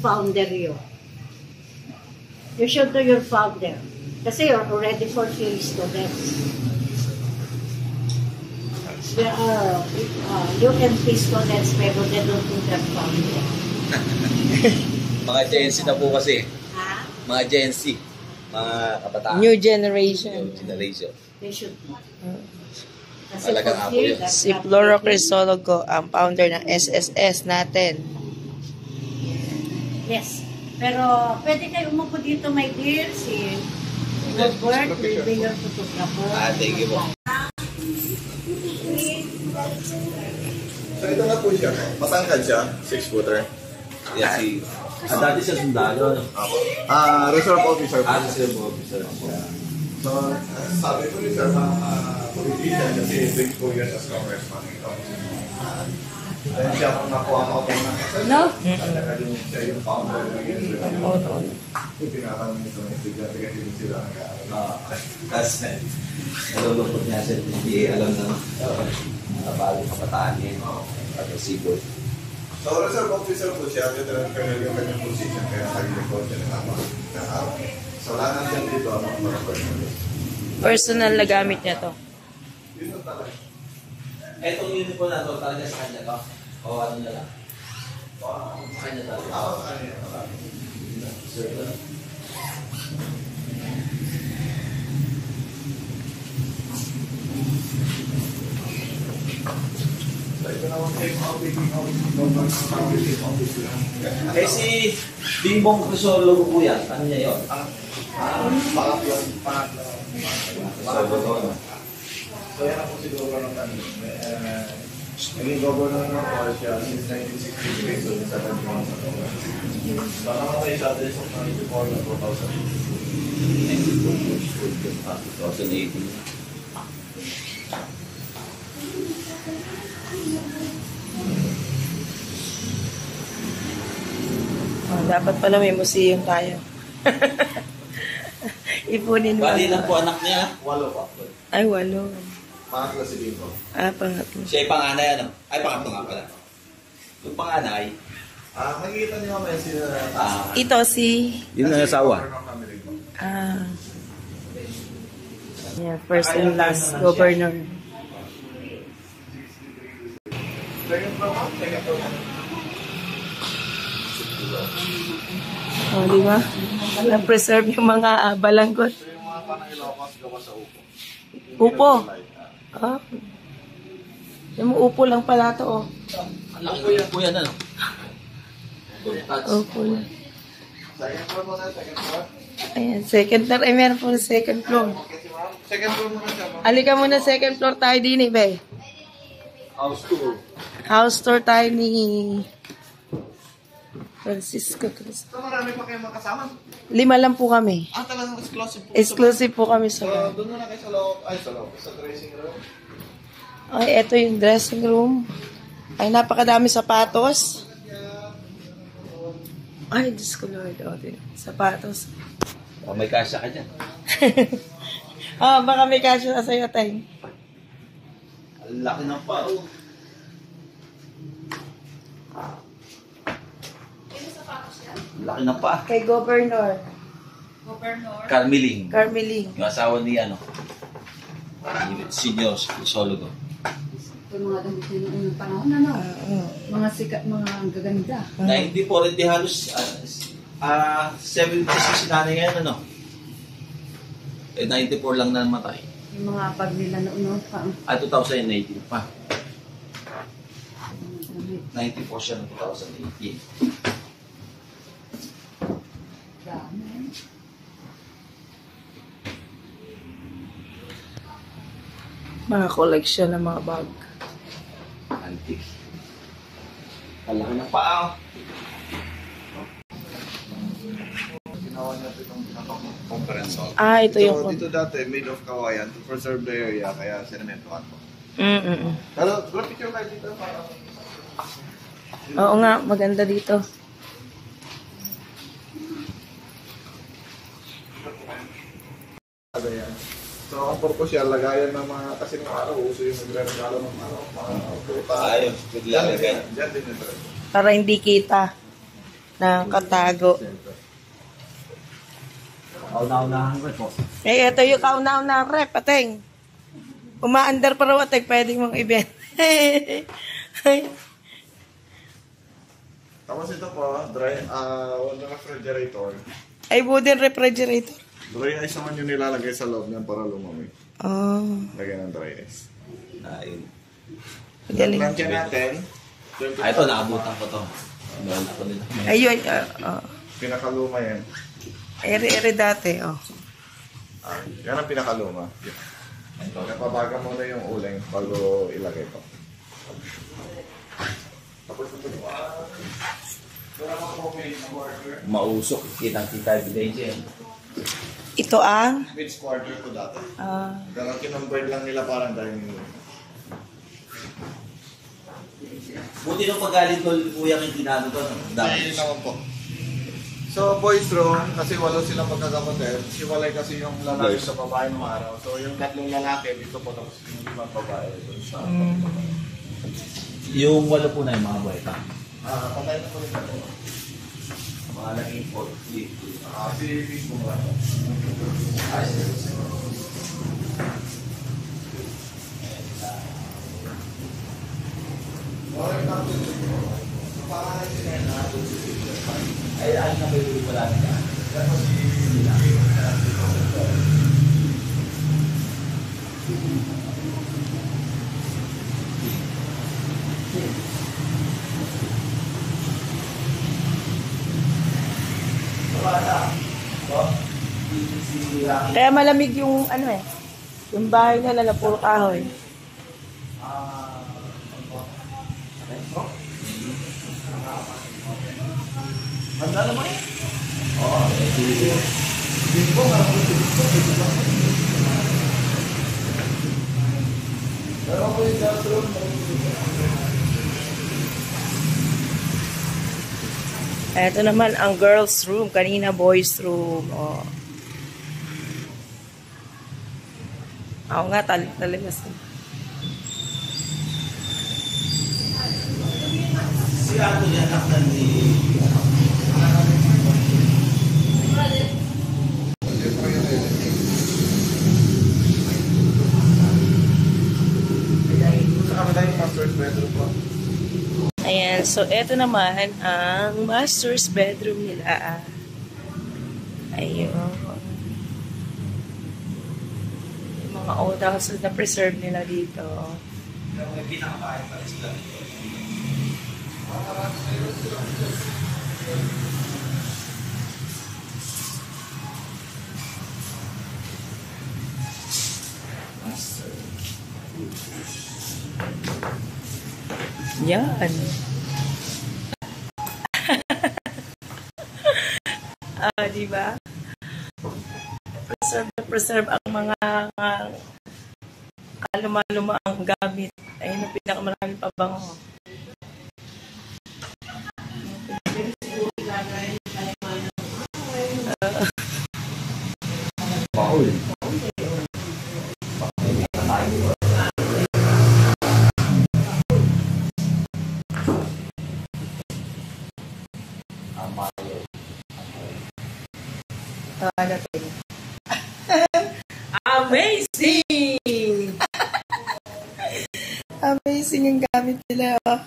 founder you. You should do your founder. Kasi you're already for three students. You can pay students pero they don't do their founder. Mga Gen Z na po kasi. Ha? Mga Gen Z. Mga kabataan. New generation. New generation. They should. Kasi Talagang for ako free, yun. Si Flora Crisologo, ang founder ng SSS natin. Yes. Pero pwede kayo umupo dito, my dear. Si Robert will be your photographer. Thank you po. So ito na po siya. Matangkad siya. 6-footer. Yan si... dati siya sundalo. Reserve officer po. Reserve officer. So, sabi ko ni sir, politician kasi 24 years as congressman. Dahil siya kung nakuha ko ng No? talaga din siya yung founder ng SSS. Tinatanong nito ng estudyante kasi din sila Kasi nalulungkot niya siya. Hindi alam na bagong kabataan niya. Aggressive. So, reserve officer po siya, lieutenant colonel yung kanyang position, kaya nag-record siya ng araw. So, wala na siya dito, mga personal. Personal na gamit niya to. Yun ang talaga. Etong uniform na to, talaga sa kanya to? O ano na lang? Sa kanya talaga? Sa kanya. Sir, eh si Bingbong Crisologo po yan. Ano niya yun? Pangatlo. Salvador. So yan ako siguro ng naging governor ng Croatia since 1963, so sa Pagkakang sa Croatia. So nakamatay siya din sa 94 na 2018. Dapat pala may museum tayo. Ipunin mo. Bali lang po anak niya. 8 pa. Ay, 8. Pangatlo si Bingo. Pangatlo. Siya yung panganay ano? Ay, pangatlo nga pala. Yung panganay. Makikita niyo mamaya sila. Ito si... Yung nangasawa. Yeah, first and last governor. Second floor. Oh, di ba? Na-preserve yung mga balanggot. So yung mga panang Ilocos gawa sa upo. Upo. Yung upo lang pala to, oh. Ang laki po yan ano? Upo lang. Second floor muna, second floor. Ayan, second floor. Ay, meron po second floor. Second floor muna siya. Alika muna second floor tayo din, be. House tour. House tour tayo ni Francisco Cruz. So marami pa kayong makasama? 5 lang po kami. Talagang exclusive po. Exclusive po kami So sa... doon muna kayo sa loob. Ay, sa loob. Sa dressing room. Ay, eto yung dressing room. Ay, napakadami sapatos. Ay, Diyos ko Lord. O, sapatos. May kasya ka dyan. Baka may kasya na sa'yo, tayo. Ang laki ng pao. Laki ng pa. Kay Governor. Carmeling. Carmeling. Yung asawa ni ano? Senior Crisologo. Yung mga damit nila noong panahon, ano? Mga sikat, mga gaganda. 94, hindi halos 70 si nanay ngayon, ano? Eh, 94 lang na namatay. Yung mga bag nila noon pa. 2018 pa. 94 siya ng 2018. Dami. Mga collection ng mga bag. Antique. Ang laki ng paa. Ginawa niya itong conference hall. Ito yung... So dito dati, made of kawayan to preserve the area, kaya sinementohan po. Mm-mm. Pero, picture kayo dito para... Oo nga, maganda dito. So, ang purpose siya, lagayan ng mga, kasi nung araw, uso yung nagre-regalo ng mga puta. Ayun, bigla Diyan lagay. din yung Para hindi kita. Nakatago. Kauna-unahan ko po. Eh, ito yung kauna-una rep, ateng. Uma-under pa raw, ateng, pwede mong event. Tapos ito po, dry, refrigerator. Ay, wooden refrigerator. Dry ice naman yung nilalagay sa loob niyan para lumamig. Oh, Lagyan ng dry ice. Ayun. galing. Lansya natin. Ito, naabutan ko to. Meron ako nila. Ayun, Pinakaluma yan. ere-ere dati, oh. Yan ang pinakaluma. Napabaga muna yung uling bago ilagay ko. Tapos ito Mausok. Kitang-kita evidence yan. Ito ang, Mid quarter ko dati. ah, Pero kinonvert lang nila parang dining room. Buti nung pagaling ko, kuya kong ginano to. Dahil naman po. So, boys room, kasi walo silang magkakapatid. Siwalay kasi yung lalaki sa babae ng araw. So, yung tatlong lalaki dito po, tapos yung ibang babae doon sa... Yung walo po na yung mga buhay pa. Patay na po rin ako. Mga naging po. Si Facebook ba? Ay, ay, napili ko lang niya. kaya malamig yung, ano eh, yung bahay nila na puro kahoy. Handa naman eh. Ito naman ang girls room, kanina boys room. Oh. Ako nga, talagas. Si Ato niya naktan ni... Sa kanila yung master's bedroom po. Ayan, so ito naman ang master's bedroom nila. Ayun. Yung mga old houses na preserve nila dito. Yung pinakabahay pala sila. Yan. Di ba? Preserve na preserve ang mga kaluma-luma ang gamit. Ayun ang pinakamaraming pabango. Paul. Amazing! Amazing yung gamit nila. Oh.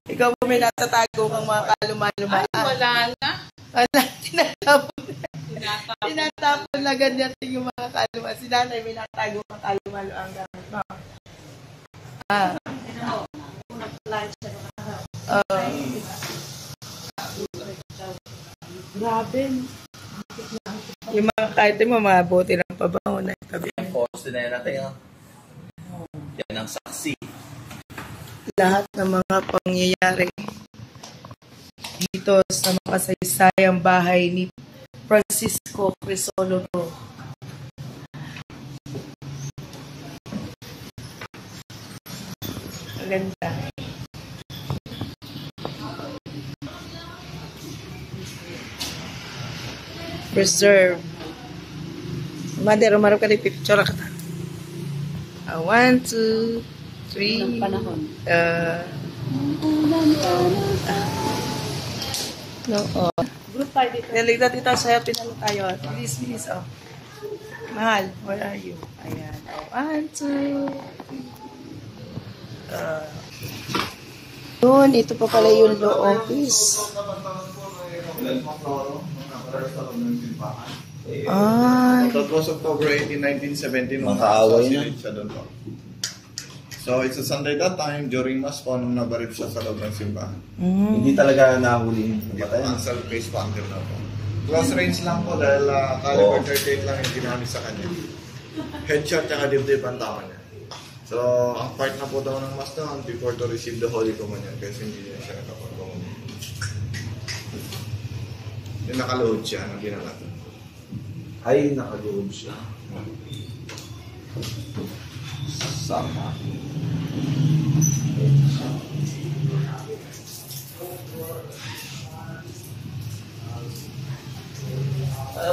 Ikaw ba may natatago kang mga kaluma-luma? Ay, wala na. Wala, tinatapon. Tinatapon na ganyan yung mga kaluma. Si nanay may natago kang kaluma-luma ang gamit mo. Ah. Grabe. Yung mga kahit mo, mga bote ng pabango na itabi. Poste na yan natin. Yan ang saksi. Lahat ng mga pangyayari dito sa makasaysayang bahay ni Francisco Crisologo. Ang ganda. Preserve. Mother, umarap ka na picture ka ta. 1, 2, 3. No, oh. Group 5 dito. Naligtat dito sa'yo, pinalo tayo. Bilis, oh. Mahal, where are you? Ayan, oh. 1, 2. Yun, ito pa pala yung law office. Ay. That was October 18, 1917. Makaaway na. Siya doon po. So, it's a Sunday that time, during Mass po, nung nabarip siya sa loob ng simbahan. Hindi talaga nahuli yung Hindi po, batayan. cancel case po until na po. Close range lang po dahil caliber 38 lang yung ginamit sa kanya. Headshot tsaka dibdib ang tama niya. So, ang part na po daw ng Mass doon before to receive the Holy Communion kasi hindi niya siya nakapag-communion. Yung nakaload siya, ang ginala. Ay, nakaluhod siya. Sama.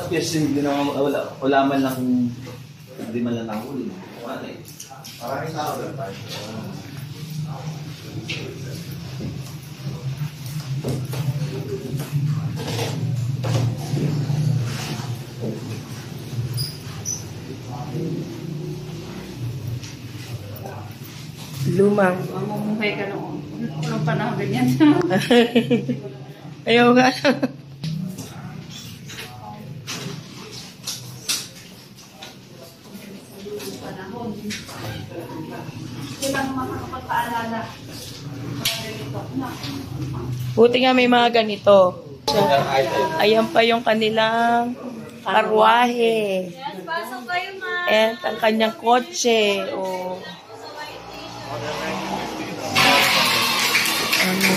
Kasi hindi naman, wala man lang, hindi man lang nahuli. Wala eh. Maraming tao doon tayo. Lumang. Mamumuhay ka noon. Anong panahon ganyan? Ayaw nga. Panahon. Kailangan makakapagpaalala. Buti nga may mga ganito. Ayan pa yung kanilang karwahe. Pasok kayo, ma. And ang kanyang kotse. O, ano.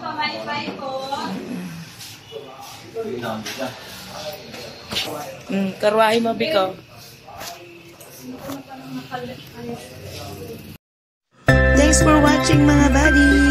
Pamay-pay ko. Karwahe mo, Biko. Thanks for watching, mga buddy.